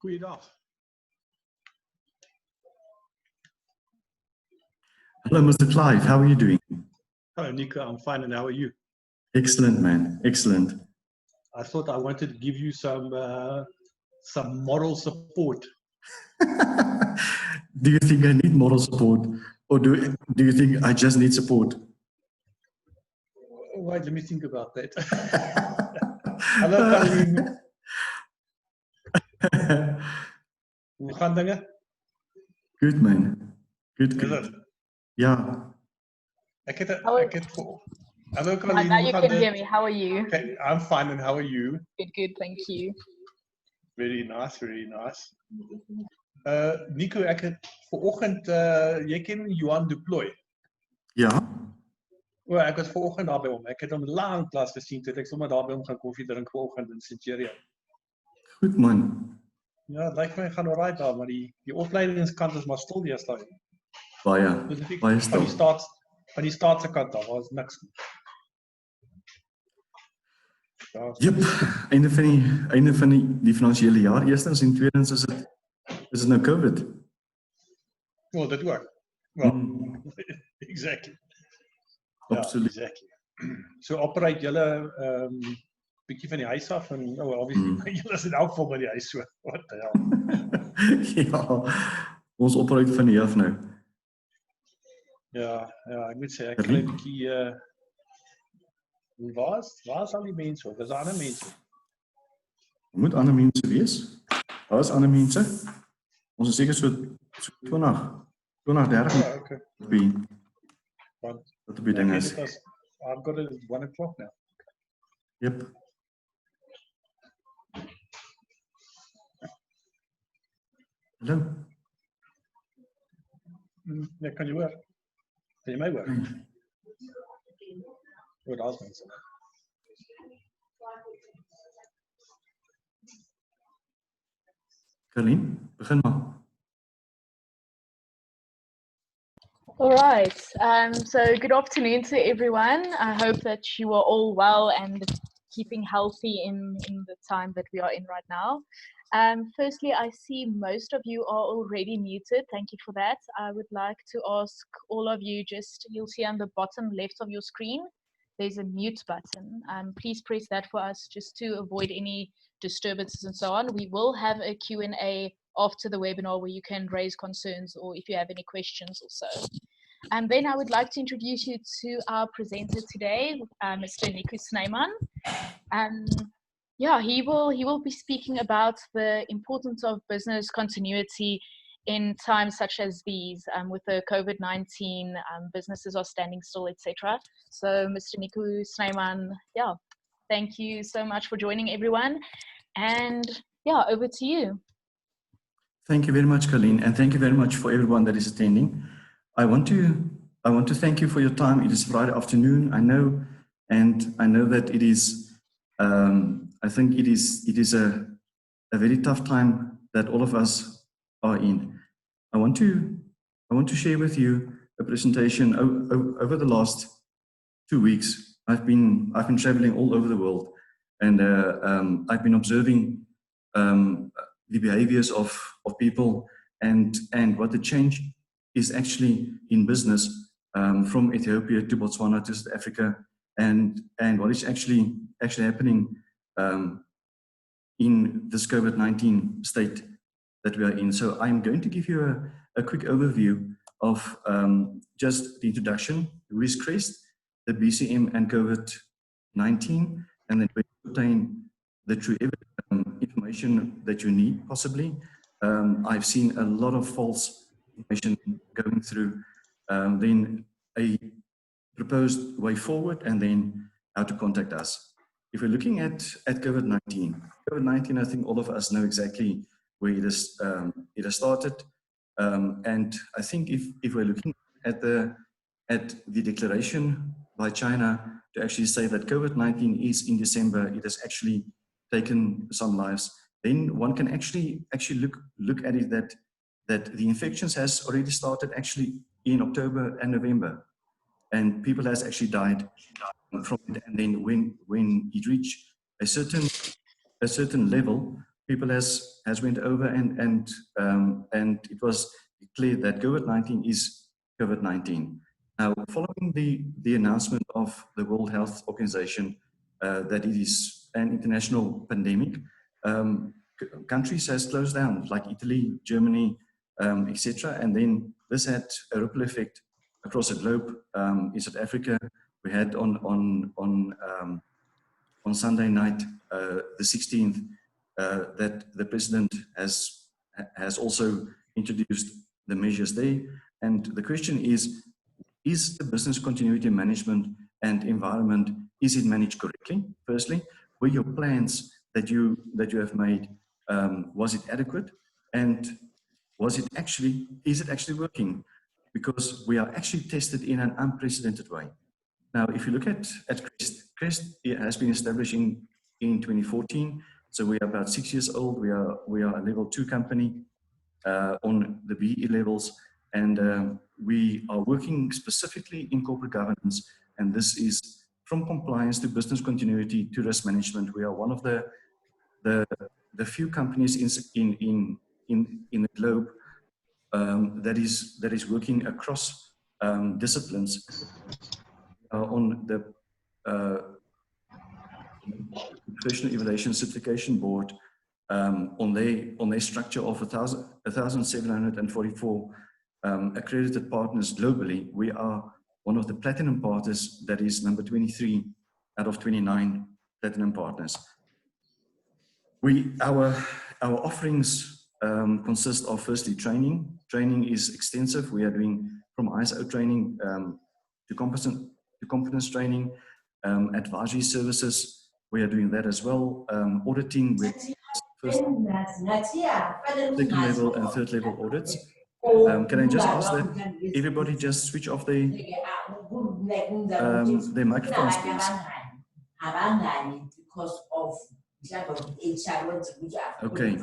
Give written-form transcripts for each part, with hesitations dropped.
Goeiedag. Hello, Mr. Clive. How are you doing? Hello, Nico. I'm fine, and how are you? Excellent, man. Excellent. I thought I wanted to give you some moral support. Do you think I need moral support, or do you think I just need support? Wait, let me think about that. Hallo, Caroline. Hoe gaan dingen? Good, man. Good, Is good. it? Yeah. Hello, Caroline. Now you can hear me. How are you? Okay, I'm fine, and how are you? Good, thank you. Very nice, very nice. Nico, ek het vanoggend, jy ken Johan Deploy? Ja. O, ek was vanoggend daar by hom. Ek het hom lanklaas gesien toe ek sommer daar by hom gaan koffie drink vanoggend in Centurion. Goed, man. Ja, het lyk vir my gaan alright daar, maar die opleidingskant is maar stil deesdae. Baie stil. Van die staatse kant af, daar is niks. Ja. Yep. Einde van die finansiële jaar eerstens en tweedens is dit nou COVID. Well, dat ook. Well, exactly. Absoluut. Ja, exactly. So operate julle bietjie van die huis af en obviously julle is in elk geval by die huis so. What the hell? Ja, ons operate van hier af nou. Ja, ek moet sê ek kry 'n bietjie waar is al die mense? Dis ander mense. Moet ander mense wees? Daar is ander mense. Ons is seker so 20, 30. Ja, okay. Wat op die ding is. I've got it at 1 o'clock now. Yep. Hallo. Ja, kan jy hoor? Kan jy my hoor? O, daar's mense. Caroline, begin maar. All right. So good afternoon to everyone. I hope that you are all well and keeping healthy in the time that we are in right now. Firstly, I see most of you are already muted. Thank you for that. I would like to ask all of you, you'll see on the bottom left of your screen, there's a mute button. Please press that for us just to avoid any disturbances and so on. We will have a Q&A after the webinar where you can raise concerns or if you have any questions also. And then I would like to introduce you to our presenter today, Mr. Nico Snyman. Yeah, he will be speaking about the importance of business continuity in times such as these. With the COVID-19, businesses are standing still, etc. So, Mr. Nico Snyman, yeah, thank you so much for joining everyone. And yeah, over to you. Thank you very much, Colleen, and thank you very much for everyone that is attending. I want to thank you for your time. It is Friday afternoon, I know, and I know that it is. I think it is a very tough time that all of us are in. I want to share with you a presentation over the last 2 weeks. I've been traveling all over the world, and I've been observing the behaviors of people and what the change is actually in business from Ethiopia to Botswana to South Africa, and what is actually happening in this COVID-19 state that we are in. So I'm going to give you a quick overview of just the introduction, who is Chris, the BCM and COVID-19, and then we obtain the true information that you need, possibly. I've seen a lot of false information going through, then a proposed way forward, and then how to contact us. If we're looking at COVID-19, I think all of us know exactly where it has started, and I think if we're looking at the declaration by China to actually say that COVID-19 is in December, it has actually taken some lives, then one can actually look at it that the infections has already started actually in October and November, and people has actually died from it. And then when it reached a certain level, people has went over and it was declared that COVID-19 is COVID-19. Now, following the announcement of the World Health Organization that it is an international pandemic, countries has closed down, like Italy, Germany, etc. And then this had a ripple effect across the globe. In South Africa, we had on Sunday night, the 16th, that the president has also introduced the measures there. And the question is the business continuity management and environment, is it managed correctly? Firstly, were your plans that you have made, was it adequate? And is it actually working? Because we are actually tested in an unprecedented way. Now, if you look at Crest has been established in 2014, so we are about 6 years old. We are a level 2 company on the BE levels, and we are working specifically in corporate governance, and this is from compliance to business continuity to risk management. We are one of the few companies in the globe that is working across disciplines on the Professional Evaluation Certification Board on their structure of 1,744 accredited partners globally. We are one of the platinum partners, that is number 23 out of 29 platinum partners. Our offerings consist of, firstly, training. Training is extensive. We are doing from ISO training to competence training, advisory services. We are doing that as well. Auditing with first, second level and third level audits. Can I just ask that everybody just switch off their microphones, please? Because of okay.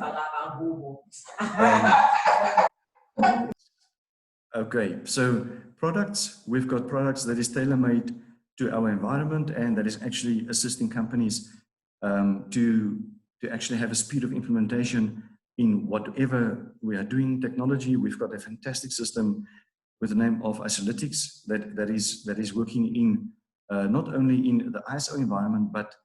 Okay, so products, we've got products that is tailor-made to our environment and that is actually assisting companies to actually have a speed of implementation in whatever we are doing. Technology, we've got a fantastic system with the name of Isolytics that is working in not only in the ISO environment, but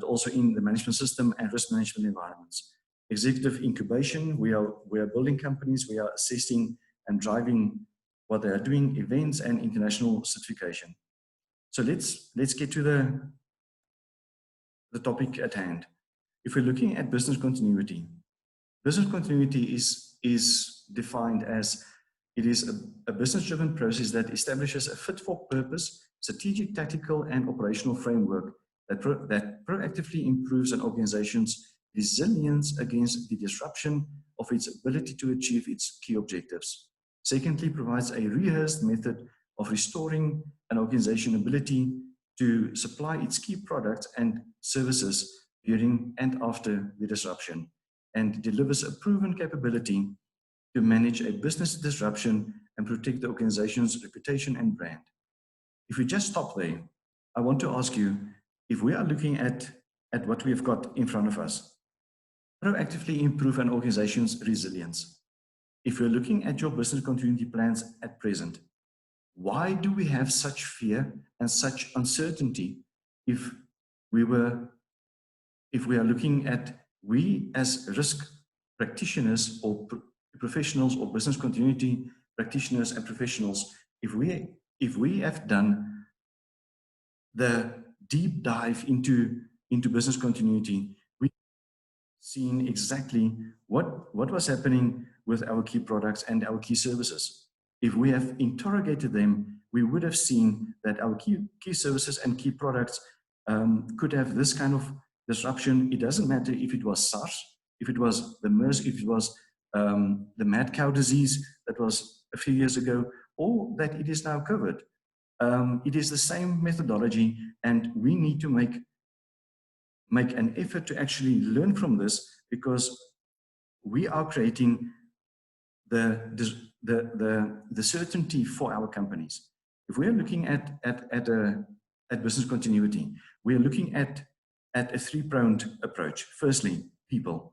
also in the management system and risk management environments. Executive incubation, we are building companies, we are assisting and driving what they are doing, events and international certification. So let's get to the topic at hand. If we're looking at business continuity is defined as it is a business-driven process that establishes a fit-for-purpose, strategic, tactical, and operational framework that proactively improves an organization's resilience against the disruption of its ability to achieve its key objectives. Secondly, provides a rehearsed method of restoring an organization's ability to supply its key products and services during and after the disruption, and delivers a proven capability to manage a business disruption and protect the organization's reputation and brand. If we just stop there, I want to ask you, if we are looking at what we've got in front of us, proactively improve an organization's resilience. If we're looking at your business continuity plans at present, why do we have such fear and such uncertainty if we are looking at, we as risk practitioners or professionals or business continuity practitioners and professionals, if we have done the deep dive into business continuity, we've seen exactly what was happening with our key products and our key services. If we have interrogated them, we would have seen that our key services and key products could have this kind of disruption. It doesn't matter if it was SARS, if it was the MERS, if it was the mad cow disease that was a few years ago, or that it is now COVID. It is the same methodology, and we need to make an effort to actually learn from this, because we are creating the certainty for our companies. If we are looking at business continuity, we are looking at a three-pronged approach. Firstly, people.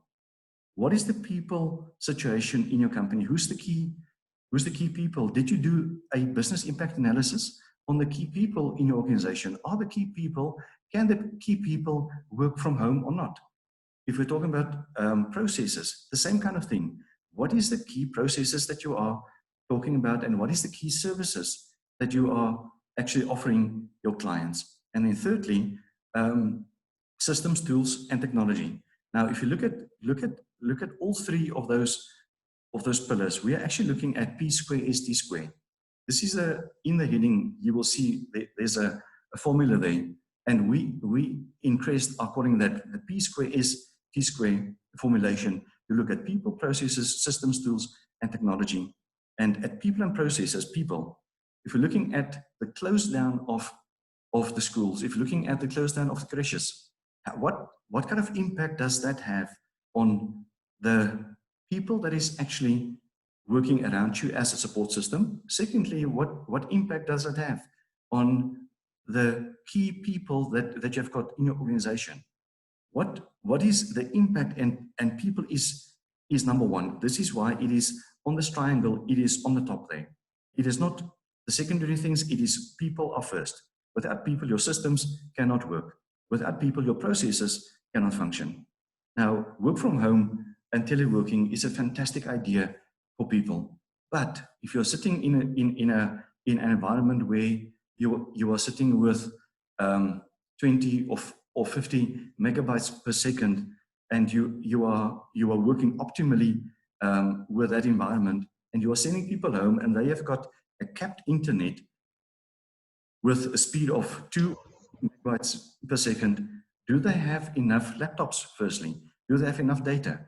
What is the people situation in your company? Who's the key people? Did you do a business impact analysis on the key people in your organization? Are the key people, can the key people work from home or not? If we're talking about processes, the same kind of thing. What is the key processes that you are talking about, and what is the key services that you are actually offering your clients? And then thirdly, systems, tools, and technology. Now, if you look at all three of those pillars, we are actually looking at P square ST square. This is in the heading, you will see there's a formula there, and we increased are calling that the P square ST square formulation. You look at people, processes, systems, tools, and technology. And at people and processes, people, if you're looking at the close down of the schools, if you're looking at the close down of the creches, what kind of impact does that have on the people that is actually working around you as a support system? Secondly, what impact does it have on the key people that you've got in your organization? What is the impact? And people is number one. This is why it is on this triangle, it is on the top there. It is not the secondary things, it is people are first. Without people, your systems cannot work. Without people, your processes cannot function. Now, work from home and teleworking is a fantastic idea for people. But if you're sitting in an environment where you are sitting with 20 or 50 megabytes per second, and you are working optimally with that environment, and you are sending people home, and they have got a capped internet with a speed of 2 megabytes per second, do they have enough laptops? Firstly, do they have enough data?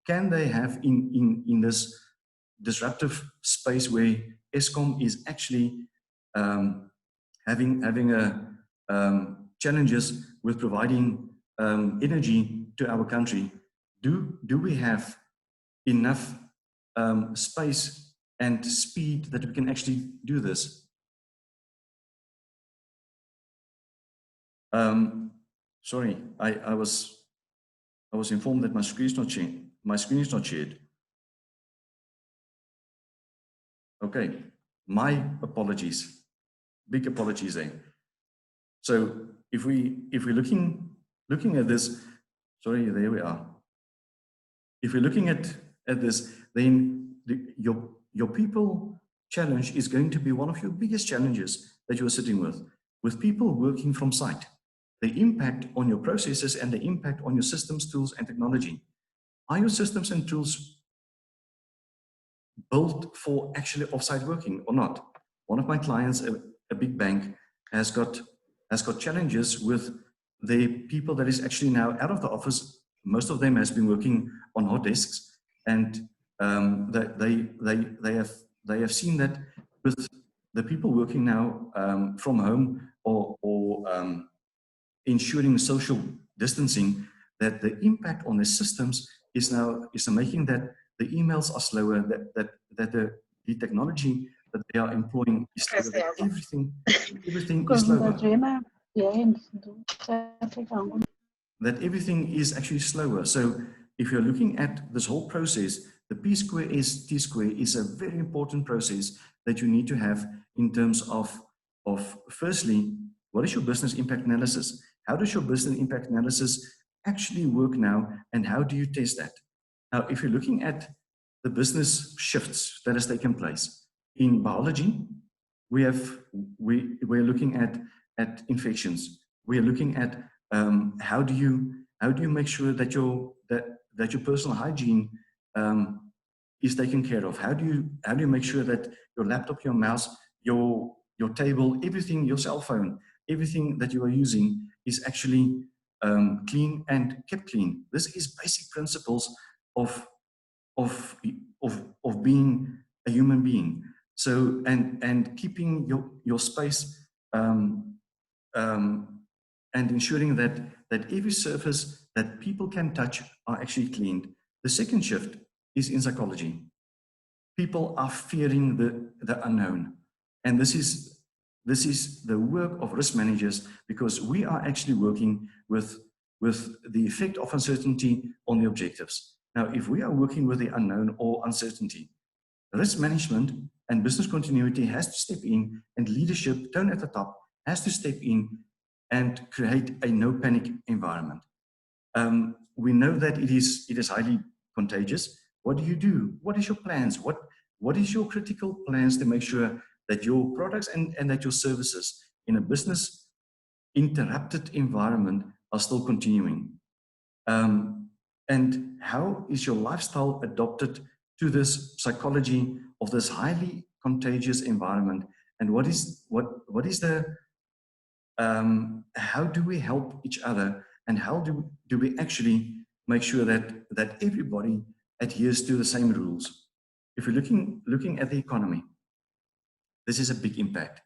Can they have in this disruptive space where Eskom is actually having challenges with providing energy to our country? Do we have enough space and speed that we can actually do this? Sorry, I was informed that my screen is not shared. My screen is not shared. Okay, my apologies. Big apologies there. So if we're looking at this, sorry, there we are. If we're looking at this, then your people challenge is going to be one of your biggest challenges that you're sitting with people working from site. The impact on your processes and the impact on your systems, tools, and technology. Are your systems and tools built for actually offsite working or not? One of my clients, a big bank, has got challenges with the people that is actually now out of the office. Most of them has been working on hot desks, and they have seen that with the people working now from home or ensuring social distancing, that the impact on the systems is now making that the emails are slower, that the technology that they are employing is slower, that everything is slower. That everything is actually slower. So if you're looking at this whole process, the P square ST square is a very important process that you need to have in terms of firstly, what is your business impact analysis? How does your business impact analysis actually work now, and how do you test that? Now, if you're looking at the business shifts that has taken place in biology, we're looking at infections. We're looking at how do you make sure that your personal hygiene is taken care of? How do you make sure that your laptop, your mouse, your table, everything, your cell phone, everything that you are using is actually clean and kept clean? This is basic principles of being a human being. So and keeping your space and ensuring that every surface that people can touch are actually cleaned. The second shift is in psychology. People are fearing the unknown, and this is the work of risk managers, because we are actually working with with the effect of uncertainty on the objectives. Now, if we are working with the unknown or uncertainty, risk management and business continuity has to step in, and leadership, tone at the top, has to step in and create a no panic environment. We know that it is highly contagious. What do you do? What is your plans? What is your critical plans to make sure that your products and that your services in a business interrupted environment are still continuing? And how is your lifestyle adopted to this psychology of this highly contagious environment? And what is the how do we help each other, and how do we actually make sure that everybody adheres to the same rules? If we're looking at the economy, this is a big impact.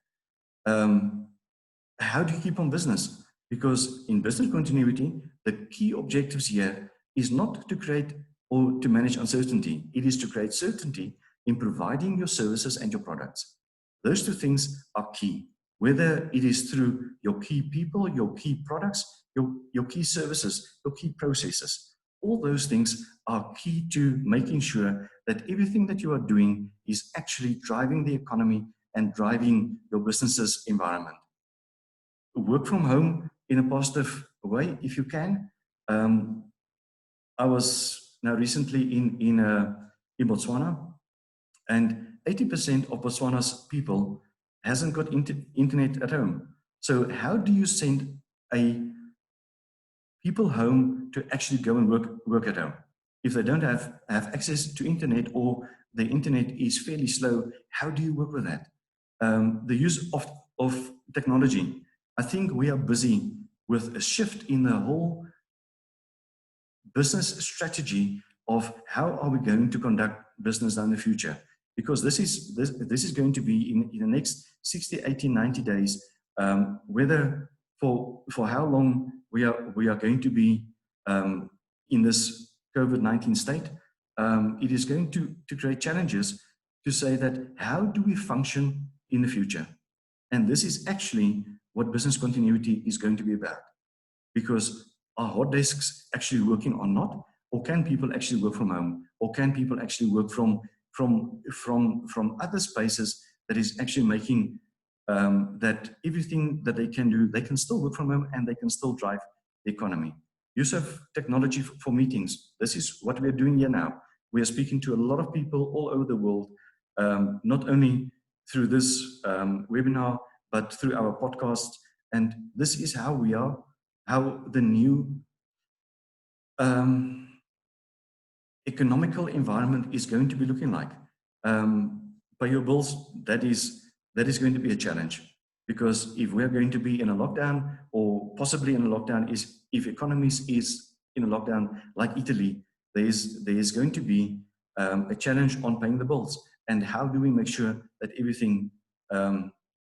How do you keep on business? Because in business continuity, the key objectives here is not to create or to manage uncertainty. It is to create certainty in providing your services and your products. Those two things are key. Whether it is through your key people, your key products, your key services, your key processes, all those things are key to making sure that everything that you are doing is actually driving the economy and driving your business's environment. Work from home in a positive way if you can. I was now recently in Botswana, and 80% of Botswana's people hasn't got internet at home. So how do you send people home to actually go and work at home? If they don't have access to internet, or the internet is fairly slow, how do you work with that? The use of technology. I think we are busy with a shift in the whole business strategy of how are we going to conduct business in the future. Because this is going to be in the next 60, 80, 90 days, whether for how long we are going to be in this COVID-19 state, it is going to create challenges to say that how do we function in the future? And this is actually what business continuity is going to be about. Because are hot desks actually working or not? Or can people actually work from home? Or can people actually work from other spaces that is actually making that everything that they can do, they can still work from home and they can still drive the economy. Use of technology for meetings. This is what we're doing here now. We are speaking to a lot of people all over the world, not only through this webinar, but through our podcasts. And this is how how the new economical environment is going to be looking like. Pay your bills, that is going to be a challenge, because if we're going to be in a lockdown, or possibly in a lockdown, if economies is in a lockdown like Italy, there is going to be a challenge on paying the bills. And how do we make sure that everything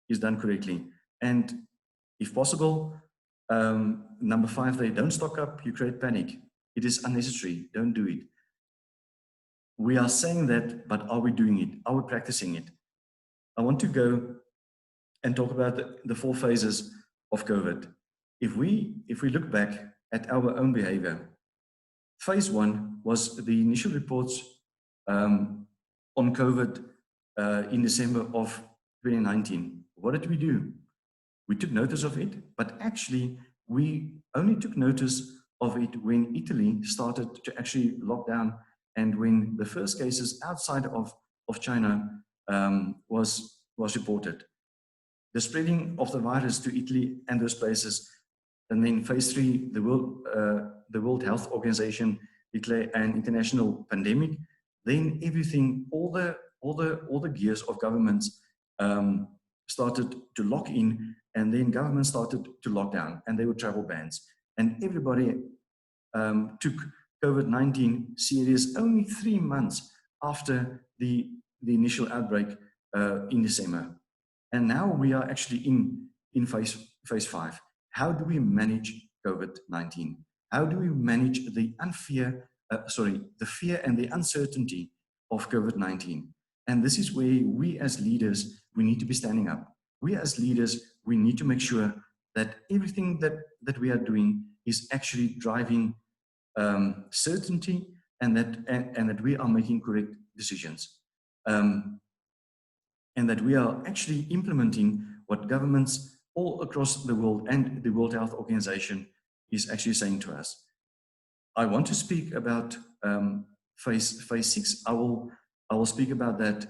is done correctly? And if possible, number 5, they don't stock up, you create panic. It is unnecessary, don't do it. We are saying that, but are we doing it? Are we practicing it? I want to go and talk about the 4 phases of COVID. If we look back at our own behavior, phase 1 was the initial reports on COVID in December of 2019. What did we do? We took notice of it, but actually we only took notice of it when Italy started to actually lock down, and when the first cases outside of China was reported. The spreading of the virus to Italy and those places, and then phase 3, the World Health Organization declared an international pandemic. Then everything, all the gears of governments started to lock in, and then governments started to lock down, and there were travel bans, and everybody took COVID-19 serious only 3 months after the initial outbreak in December. And now we are actually in phase 5. How do we manage COVID-19? How do we manage the fear and the uncertainty of COVID-19? And this is where we as leaders, we need to be standing up. We as leaders, we need to make sure that everything that we are doing is actually driving certainty, and that we are making correct decisions, and that we are actually implementing what governments all across the world and the World Health Organization is actually saying to us. I want to speak about phase 6. I will speak about that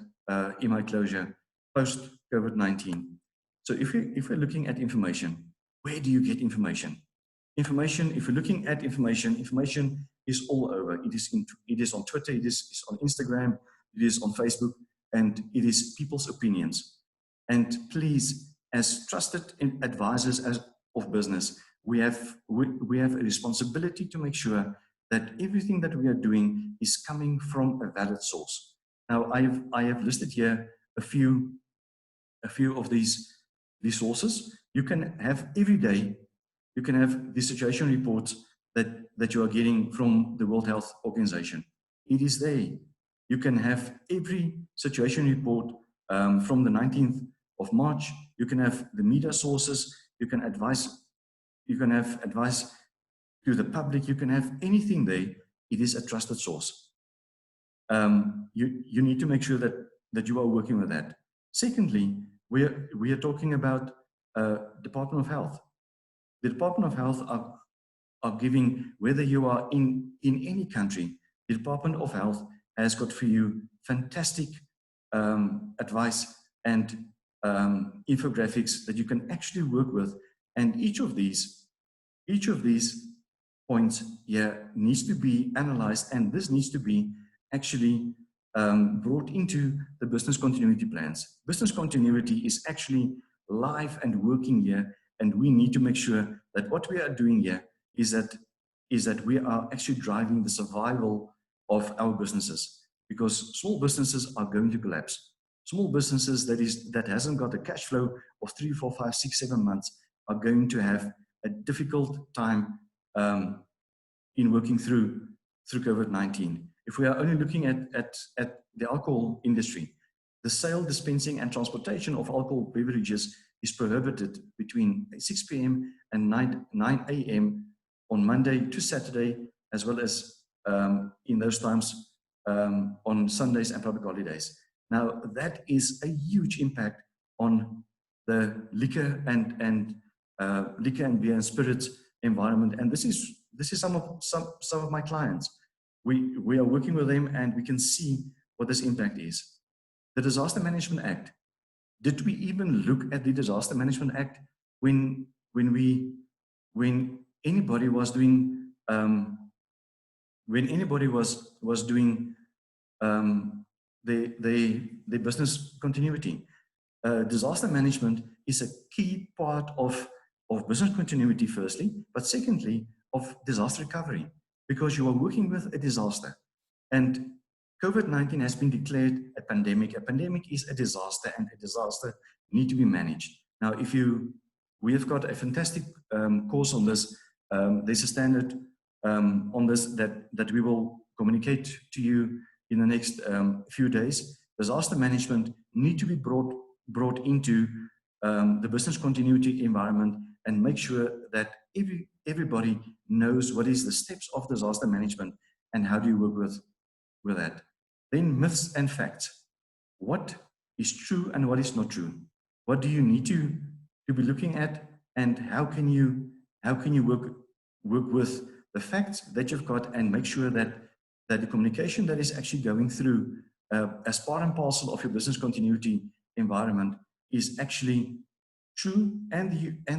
in my closure post COVID-19. So if we're looking at information, where do you get information? Information, if you're looking at information is all over. It is on Twitter, it is on Instagram, it is on Facebook, and it is people's opinions. And please, as trusted advisors of business, we have a responsibility to make sure that everything that we are doing is coming from a valid source. Now, I have listed here a few of these sources. You can have every day. You can have the situation reports that you are getting from the World Health Organization. It is there. You can have every situation report from the 19th of March. You can have the media sources. You can have advice to the public. You can have anything there. It is a trusted source. You need to make sure that you are working with that. Secondly, we are talking about Department of Health. The Department of Health are giving, whether you are in any country, the Department of Health has got for you fantastic advice and infographics that you can actually work with. And each of these points here needs to be analyzed, and this needs to be actually brought into the business continuity plans. Business continuity is actually live and working here, and we need to make sure that what we are doing here is that we are actually driving the survival of our businesses, because small businesses are going to collapse. Small businesses that hasn't got a cash flow of 3, 4, 5, 6, 7 months are going to have a difficult time in working through COVID-19. If we are only looking at the alcohol industry, the sale, dispensing, and transportation of alcohol beverages is prohibited between 6 p.m. and 9 a.m. on Monday to Saturday, as well as in those times on Sundays and public holidays. Now, that is a huge impact on the liquor and beer and spirits environment. And this is some of my clients. We are working with them, and we can see what this impact is. The Disaster Management Act. Did we even look at the Disaster Management Act when anybody was doing the business continuity? Disaster management is a key part of business continuity, firstly, but secondly, of disaster recovery, because you are working with a disaster. And COVID-19 has been declared a pandemic. A pandemic is a disaster, and a disaster needs to be managed. Now, we have got a fantastic course on this. There's a standard on this that we will communicate to you in the next few days. Disaster management need to be brought into the business continuity environment, and make sure that everybody knows what is the steps of disaster management and how do you work with that. Then myths and facts. What is true and what is not true? What do you need to be looking at, and how can you work with the facts that you've got, and make sure that the communication that is actually going through as part and parcel of your business continuity environment is actually true, and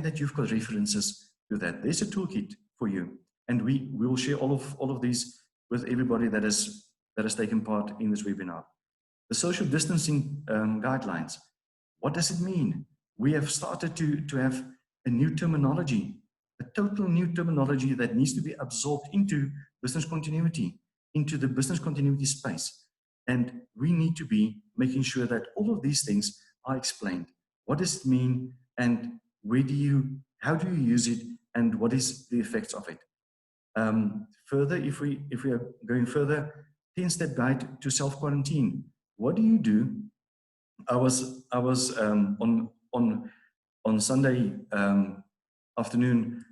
that you've got references to that. There's a toolkit for you, and we will share all of these with everybody that has taken part in this webinar. The social distancing guidelines. What does it mean? We have started to have a new terminology, a total new terminology that needs to be absorbed into business continuity, into the business continuity space. And we need to be making sure that all of these things are explained. What does it mean, and how do you use it, and what is the effects of it? Further, if we are going further, 10-step guide to self-quarantine. What do you do? I was on Sunday afternoon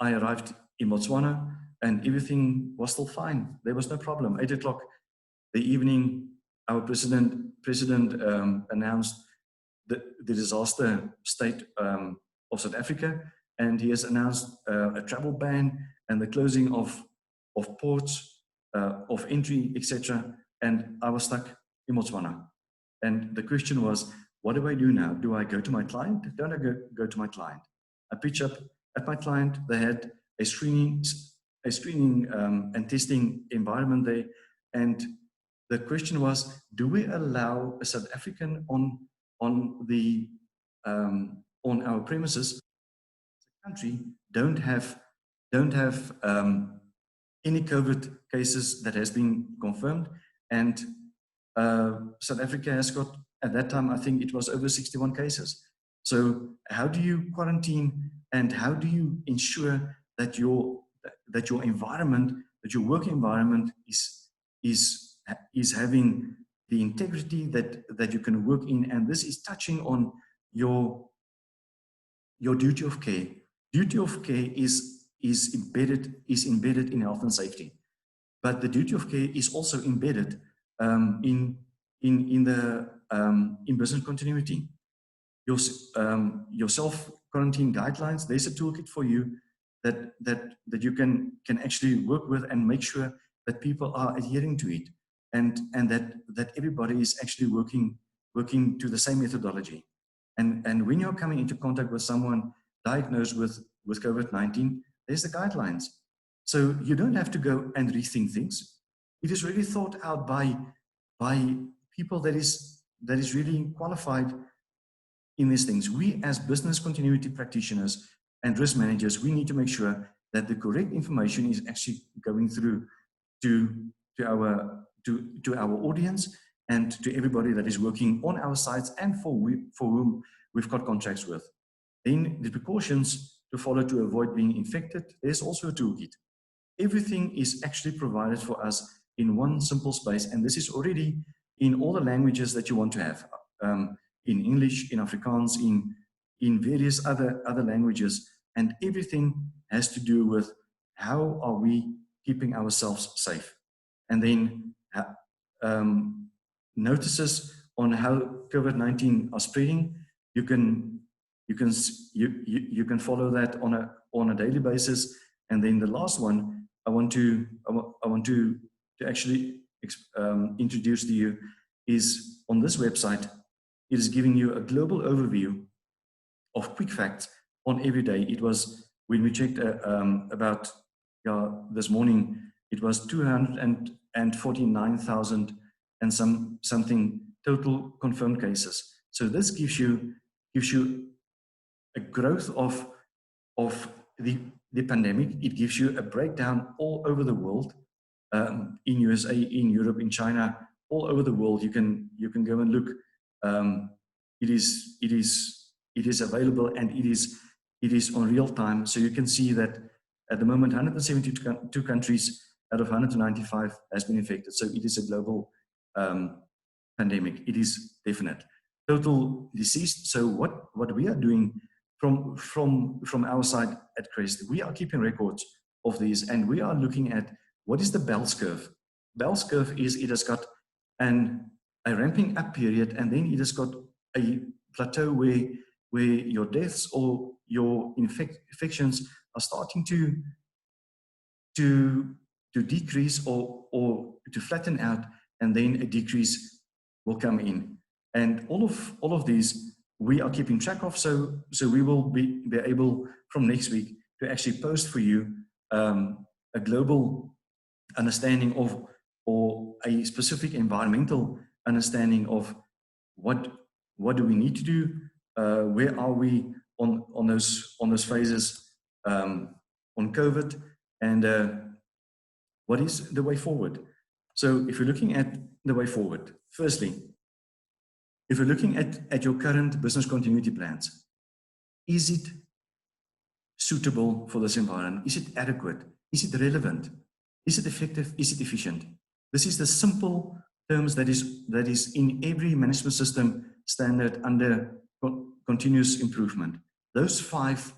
I arrived in Botswana and everything was still fine. There was no problem. 8 o'clock the evening, our president announced the disaster state of South Africa, and he has announced a travel ban and the closing of ports, of entry, etc. And I was stuck in Botswana. And the question was, what do I do now? Do I go to my client? Don't I go to my client? I pitch up at my client. They had a screening and testing environment there. And the question was, do we allow a South African on our premises? The country don't have any COVID cases that has been confirmed, and South Africa has got, at that time, I think it was over 61 cases. So how do you quarantine and how do you ensure that your environment, that your work environment is having the integrity that you can work in? And this is touching on your duty of care. Duty of care is embedded in health and safety, but the duty of care is also embedded in business continuity. Your self-quarantine guidelines, there's a toolkit for you that you can actually work with and make sure that people are adhering to it, and that everybody is actually working to the same methodology. And when you're coming into contact with someone diagnosed with COVID-19, there's the guidelines. So you don't have to go and rethink things. It is really thought out by people that is really qualified in these things. We as business continuity practitioners and risk managers, we need to make sure that the correct information is actually going through to our audience and to everybody that is working on our sites and for whom we've got contracts with. Then the precautions to follow to avoid being infected, there's also a toolkit. Everything is actually provided for us in one simple space, and this is already in all the languages that you want to have, in English, in Afrikaans, in various other languages, and everything has to do with how are we keeping ourselves safe. And then notices on how COVID-19 are spreading. You can follow that on a daily basis. And then the last one I want to actually introduce to you is on this website. It is giving you a global overview of quick facts on every day. It was, when we checked about this morning, it was 249,000 and something total confirmed cases. So this gives you a growth of the pandemic. It gives you a breakdown all over the world, in USA, in Europe, in China, all over the world. You can go and look. It is available, and it is on real time. So you can see that at the moment, 172 countries out of 195 has been infected. So it is a global pandemic. It is definite. Total deceased. So what we are doing from our side at Crest, we are keeping records of these, and we are looking at what is the Bell's curve. Bell's curve is, it has got a ramping up period, and then it has got a plateau where your deaths or your infections are starting to decrease or to flatten out, and then a decrease will come in. And all of these we are keeping track of, so we will be able from next week to actually post for you a global understanding of, or a specific environmental understanding of what do we need to do, where are we on those phases on COVID, and what is the way forward. So if you're looking at the way forward, firstly, if you're looking at your current business continuity plans, is it suitable for this environment? Is it adequate? Is it relevant? Is it effective? Is it efficient? This is the simple terms that is in every management system standard under continuous improvement. Those 5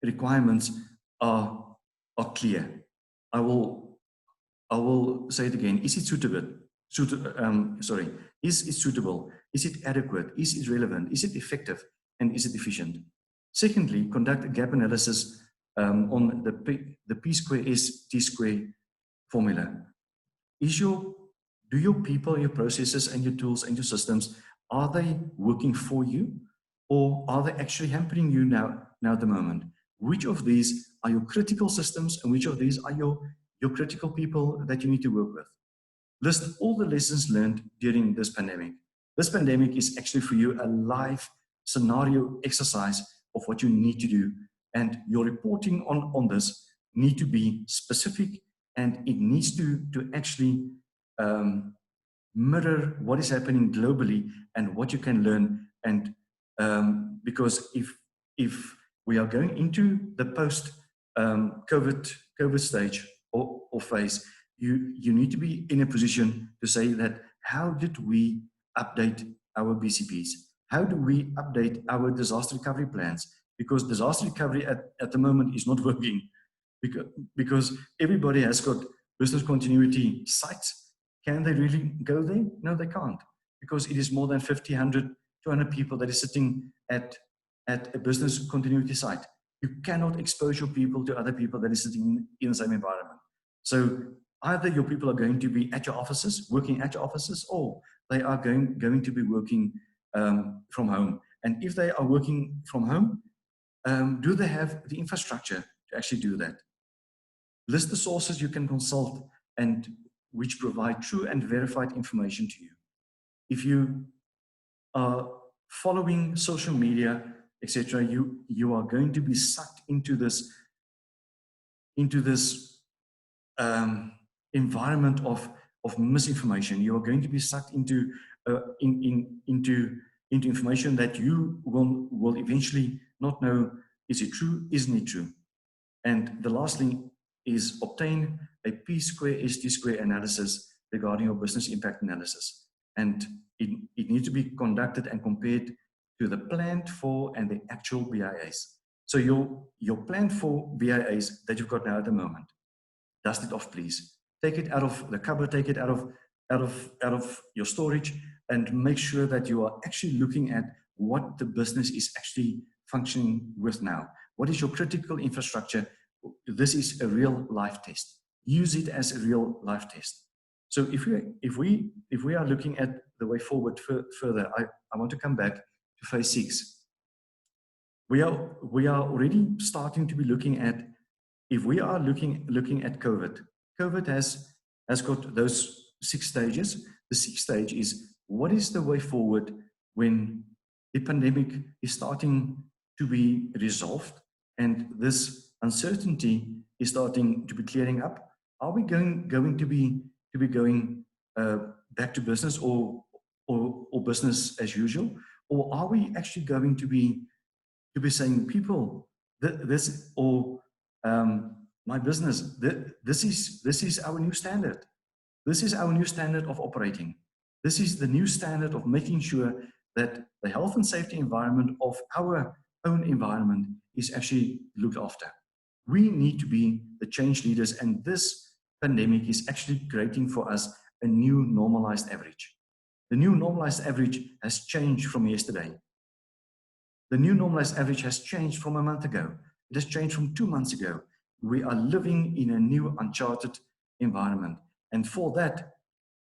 requirements are clear. I will say it again. Is it suitable? Is it suitable? Is it adequate? Is it relevant? Is it effective? And is it efficient? Secondly, conduct a gap analysis on the P square S T square formula. Do your people, your processes, and your tools and your systems, are they working for you, or are they actually hampering you now at the moment? Which of these are your critical systems, and which of these are your critical people that you need to work with? List all the lessons learned during this pandemic. This pandemic is actually for you a live scenario exercise of what you need to do, and your reporting on this need to be specific, and it needs to actually mirror what is happening globally and what you can learn. And because if we are going into the post COVID stage or phase, you need to be in a position to say that, how did we update our BCPs? How do we update our disaster recovery plans? Because disaster recovery at the moment is not working, because everybody has got business continuity sites. Can they really go there? No, they can't, because it is more than 50, 100, 200 people that is sitting at a business continuity site. You cannot expose your people to other people that is sitting in the same environment. So either your people are going to be at your offices, working at your offices, or they are going to be working from home. And if they are working from home, do they have the infrastructure to actually do that? List the sources you can consult and which provide true and verified information to you. If you are following social media, etc., you are going to be sucked into this environment of misinformation. You are going to be sucked into information that you will eventually not know, is it true, isn't it true? And the last thing is obtain a P square ST square analysis regarding your business impact analysis. And it needs to be conducted and compared to the planned for and the actual BIAs. So your planned for BIAs that you've got now at the moment, dust it off, please. Take it out of the cupboard, take it out of your storage, and make sure that you are actually looking at what the business is actually functioning with now. What is your critical infrastructure? This is a real life test. Use it as a real life test. So if we are looking at the way forward further, I want to come back to phase 6. We are already starting to be looking at, if we are looking at COVID. COVID has got those 6 stages. The 6th stage is, what is the way forward when the pandemic is starting to be resolved and this uncertainty is starting to be clearing up? Are we going to be going back to business or business as usual, or are we actually going to be saying, people, this or my business, this is our new standard. This is our new standard of operating. This is the new standard of making sure that the health and safety environment of our own environment is actually looked after. We need to be the change leaders, and this pandemic is actually creating for us a new normalized average. The new normalized average has changed from yesterday. The new normalized average has changed from a month ago. It has changed from 2 months ago. We are living in a new uncharted environment. And for that,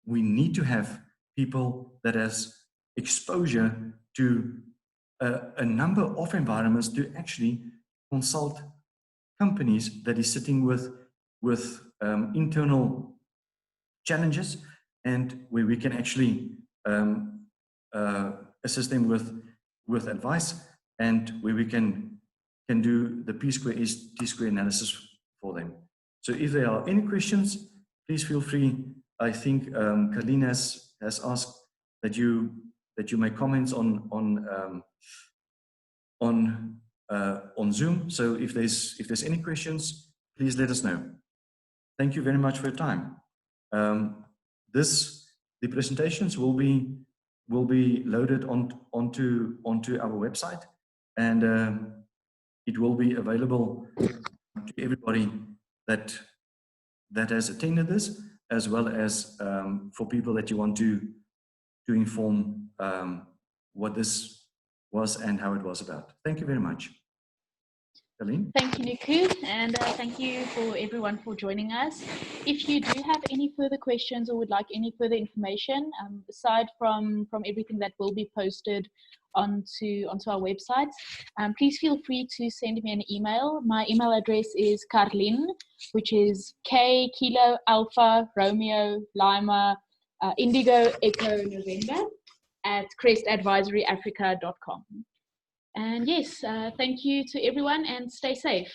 we need to have people that has exposure to a number of environments to actually consult companies that is sitting with internal challenges, and where we can actually assist them with advice, and where we can do the P square S T square analysis for them. So if there are any questions, please feel free. I think Carlene has asked that you make comments on Zoom. So if there's any questions, please let us know. Thank you very much for your time. The presentations will be loaded onto our website, and it will be available to everybody that has attended this, as well as for people that you want to inform what this was and how it was about. Thank you very much. Aline? Thank you, Niku, and thank you for everyone for joining us. If you do have any further questions or would like any further information, aside from everything that will be posted onto our website, please feel free to send me an email. My email address is Carlin, which is K Kilo Alpha Romeo Lima Indigo Echo November at crestadvisoryafrica.com. And yes, thank you to everyone and stay safe.